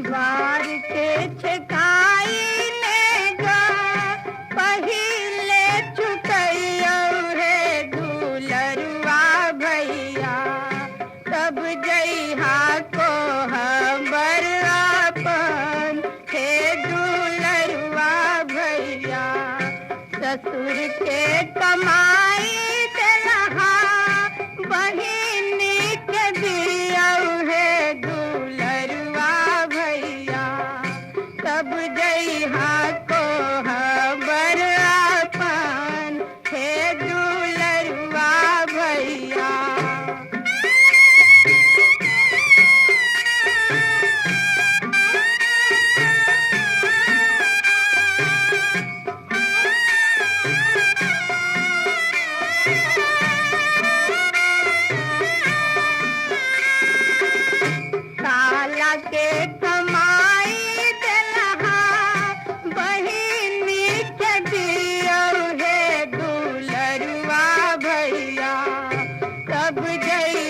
द्वार के छकाई ले जा पहिले छुटैया रे दुलरुआ भैया तब जइहा को हबर अपन हे दुलरुआ भैया ससुर के कमाई देलहा बहिनी के दिया हे दुलरुआ भैया तब जइहा को हबर अपन हे दुलरुआ भैया काला के कमाई देलहा बहिनी के दिया हे दुलरुआ भैया तब जई